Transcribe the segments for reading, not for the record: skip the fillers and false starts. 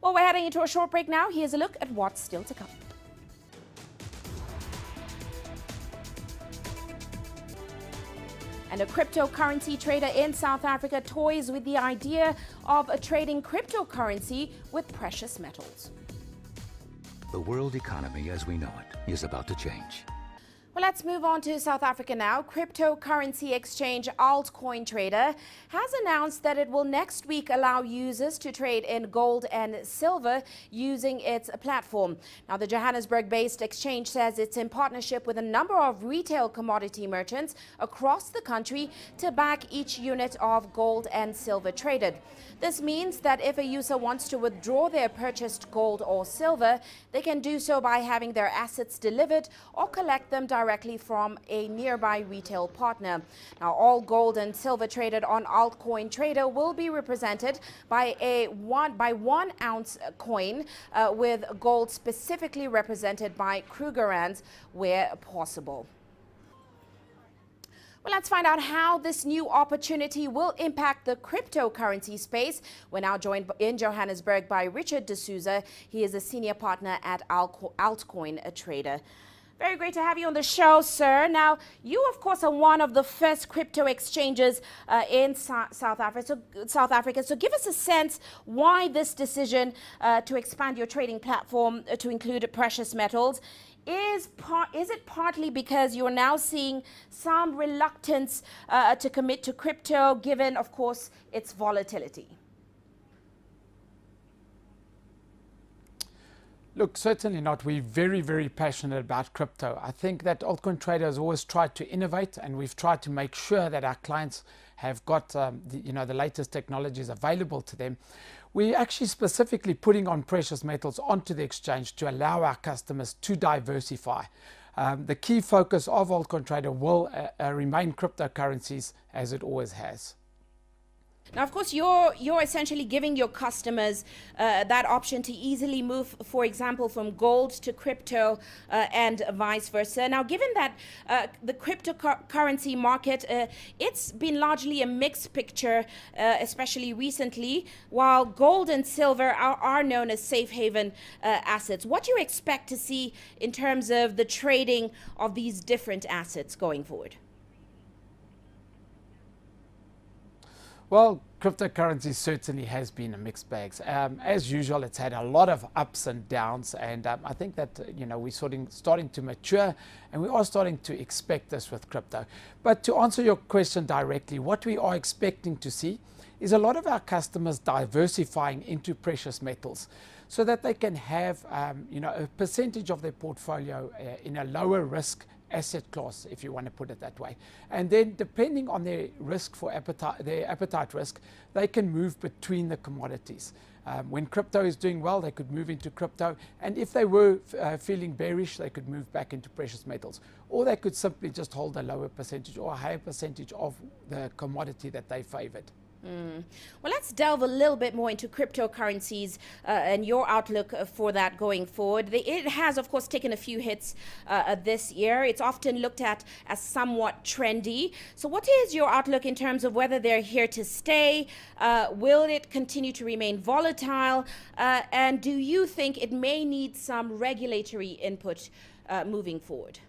Well, we're heading into a short break now. Here's a look at what's still to come. And a cryptocurrency trader in South Africa toys with the idea of trading cryptocurrency with precious metals. The world economy as we know it is about to change. Well, let's move on to South Africa now. Cryptocurrency exchange AltCoinTrader has announced that it will next week allow users to trade in gold and silver using its platform. Now, the Johannesburg-based exchange says it's in partnership with a number of retail commodity merchants across the country to back each unit of gold and silver traded. This means that if a user wants to withdraw their purchased gold or silver, they can do so by having their assets delivered or collect them directly from a nearby retail partner. Now, all gold and silver traded on AltCoinTrader will be represented by a 1 ounce coin, with gold specifically represented by Krugerrands where possible. Well, let's find out how this new opportunity will impact the cryptocurrency space. We're now joined in Johannesburg by Richard D'Souza. He is a senior partner at AltCoinTrader. Very great to have you on the show, sir. Now, you, of course, are one of the first crypto exchanges in South Africa. So give us a sense why this decision to expand your trading platform to include precious metals. Is it partly because you're now seeing some reluctance to commit to crypto, given, of course, its volatility? Look, certainly not. We're very, very passionate about crypto. I think that AltCoinTrader has always tried to innovate, and we've tried to make sure that our clients have got the latest technologies available to them. We're actually specifically putting on precious metals onto the exchange to allow our customers to diversify. The key focus of AltCoinTrader will remain cryptocurrencies, as it always has. Now, of course, you're essentially giving your customers that option to easily move, for example, from gold to crypto and vice versa. Now, given that the cryptocurrency market, it's been largely a mixed picture, especially recently, while gold and silver are known as safe haven assets. What do you expect to see in terms of the trading of these different assets going forward? Well, cryptocurrency certainly has been a mixed bag. As usual, it's had a lot of ups and downs, and I think that we're starting to mature, and we are starting to expect this with crypto. But to answer your question directly, what we are expecting to see is a lot of our customers diversifying into precious metals, so that they can have a percentage of their portfolio in a lower risk asset class, if you want to put it that way. And then depending on their risk for their appetite risk, they can move between the commodities. When crypto is doing well, they could move into crypto, and if they were feeling bearish, they could move back into precious metals, or they could simply just hold a lower percentage or a higher percentage of the commodity that they favored. Well, let's delve a little bit more into cryptocurrencies and your outlook for that going forward. It has, of course, taken a few hits this year. It's often looked at as somewhat trendy. So what is your outlook in terms of whether they're here to stay? Will it continue to remain volatile? And do you think it may need some regulatory input moving forward?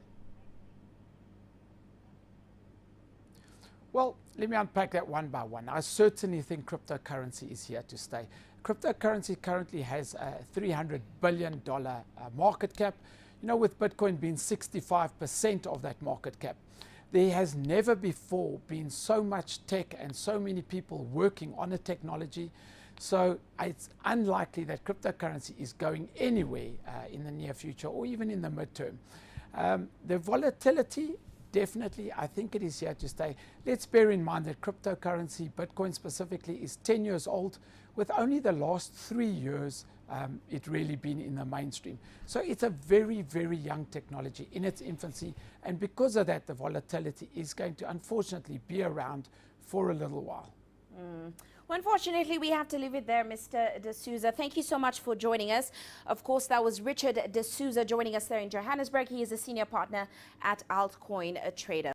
Well, let me unpack that one by one. I certainly think cryptocurrency is here to stay. Cryptocurrency currently has a $300 billion market cap, with Bitcoin being 65% of that market cap. There has never before been so much tech and so many people working on a technology. So it's unlikely that cryptocurrency is going anywhere in the near future or even in the midterm. The volatility, definitely, I think it is here to stay. Let's bear in mind that cryptocurrency, Bitcoin specifically, is 10 years old, with only the last 3 years it really been in the mainstream. So it's a very, very young technology in its infancy, and because of that, the volatility is going to unfortunately be around for a little while. Well, unfortunately, we have to leave it there, Mr. D'Souza. Thank you so much for joining us. Of course, that was Richard D'Souza joining us there in Johannesburg. He is a senior partner at AltCoinTrader.